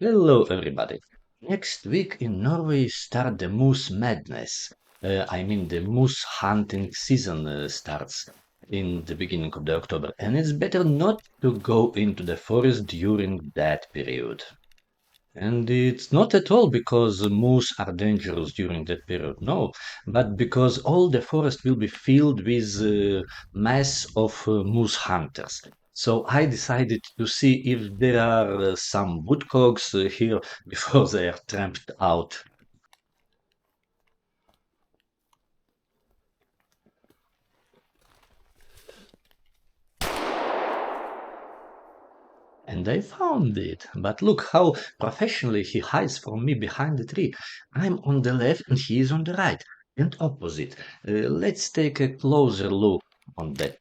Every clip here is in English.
Hello, everybody. Next week in Norway start the moose madness. The moose hunting season starts in the beginning of the October, and it's better not to go into the forest during that period. And it's not at all because moose are dangerous during that period, no, but because all the forest will be filled with mass of moose hunters. So I decided to see if there are some woodcocks here before they are tramped out. And I found it. But look how professionally he hides from me behind the tree. I'm on the left and he is on the right, and opposite. Let's take a closer look on that.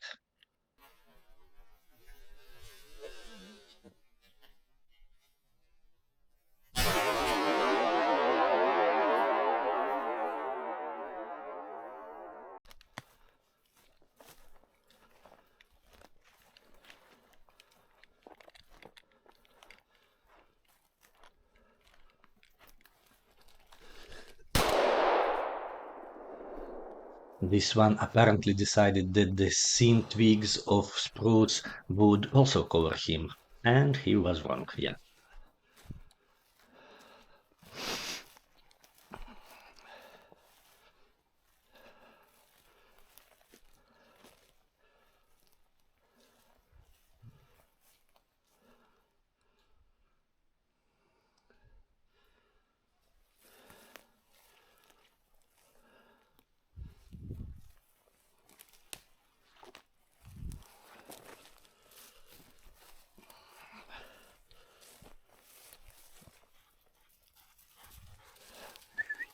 This one apparently decided that the thin twigs of spruce would also cover him, and he was wrong, yeah.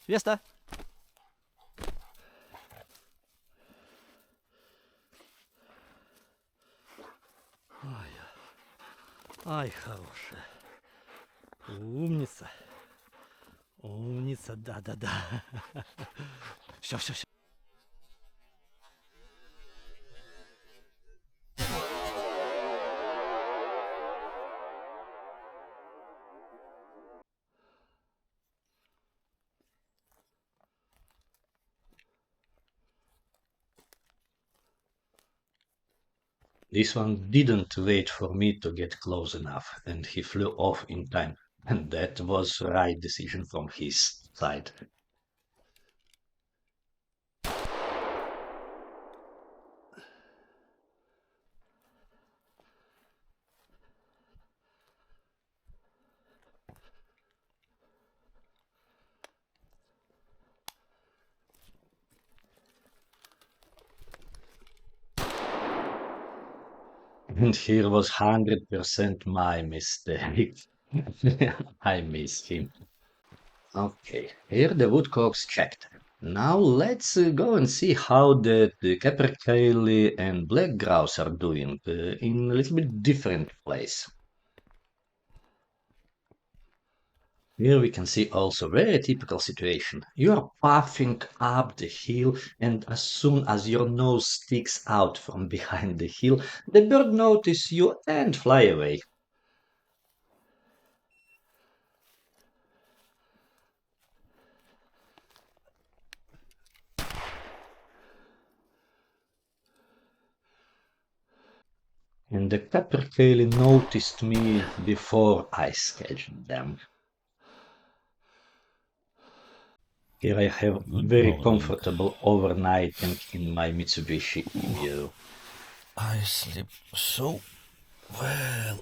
Fiesta! Ай, хорошая. Умница. Умница, да-да-да. Все. This one didn't wait for me to get close enough, and he flew off in time. And that was right decision from his side. And here was 100% my mistake. I missed him. Okay, here the woodcocks checked. Now let's go and see how the capercaillie and black grouse are doing in a little bit different place. Here we can see also very typical situation. You are puffing up the hill, and as soon as your nose sticks out from behind the hill, the bird notices you and fly away. And the capercaillie noticed me before I sketched them. Here I have Good very morning. comfortable overnighting in my Mitsubishi Emu. I sleep so well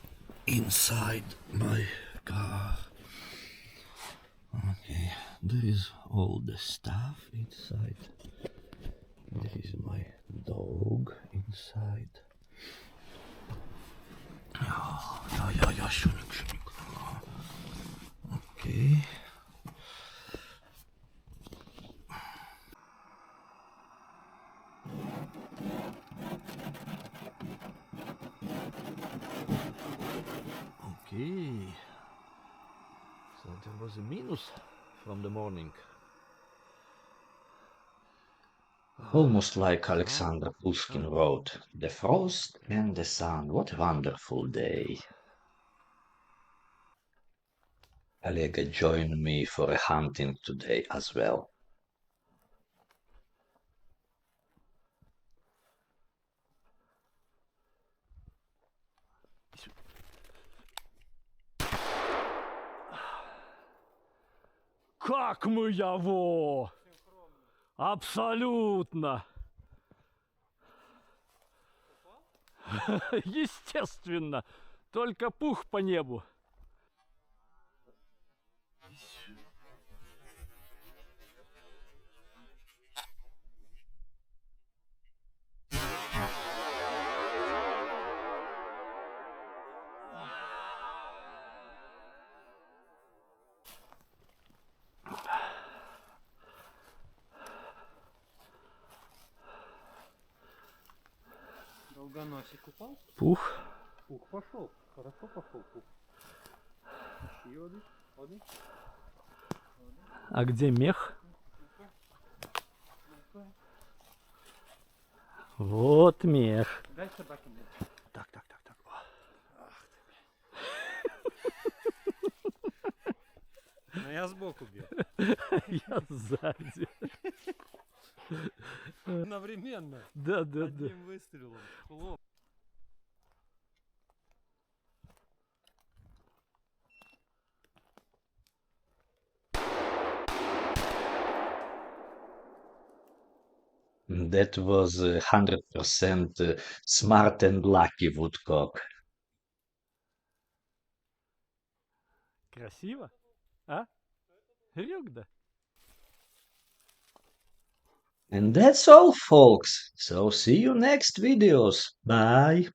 inside my car. Okay, there is all the stuff inside. There is my dog inside. Ja, schön. Okay. Okay. So there was a minus from the morning. Almost like Alexander Pushkin wrote, "The frost and the sun, what a wonderful day." Oleg joined me for a hunting today as well. Как мы его? Абсолютно. Естественно. Только пух по небу. Долгоносик упал? Пух. Пух пошел. Хорошо пошел пух. Йоды. Воды. А где мех? Ну-ка. Вот мех. Дай собаке мне. Так. Ах ты. Ну я сбоку бил. Я сзади. Одновременно. Да. Одним выстрелом. Плохо. That was 100% smart and lucky woodcock. Красиво? А? Рюгда? And that's all, folks. So see you next videos. Bye.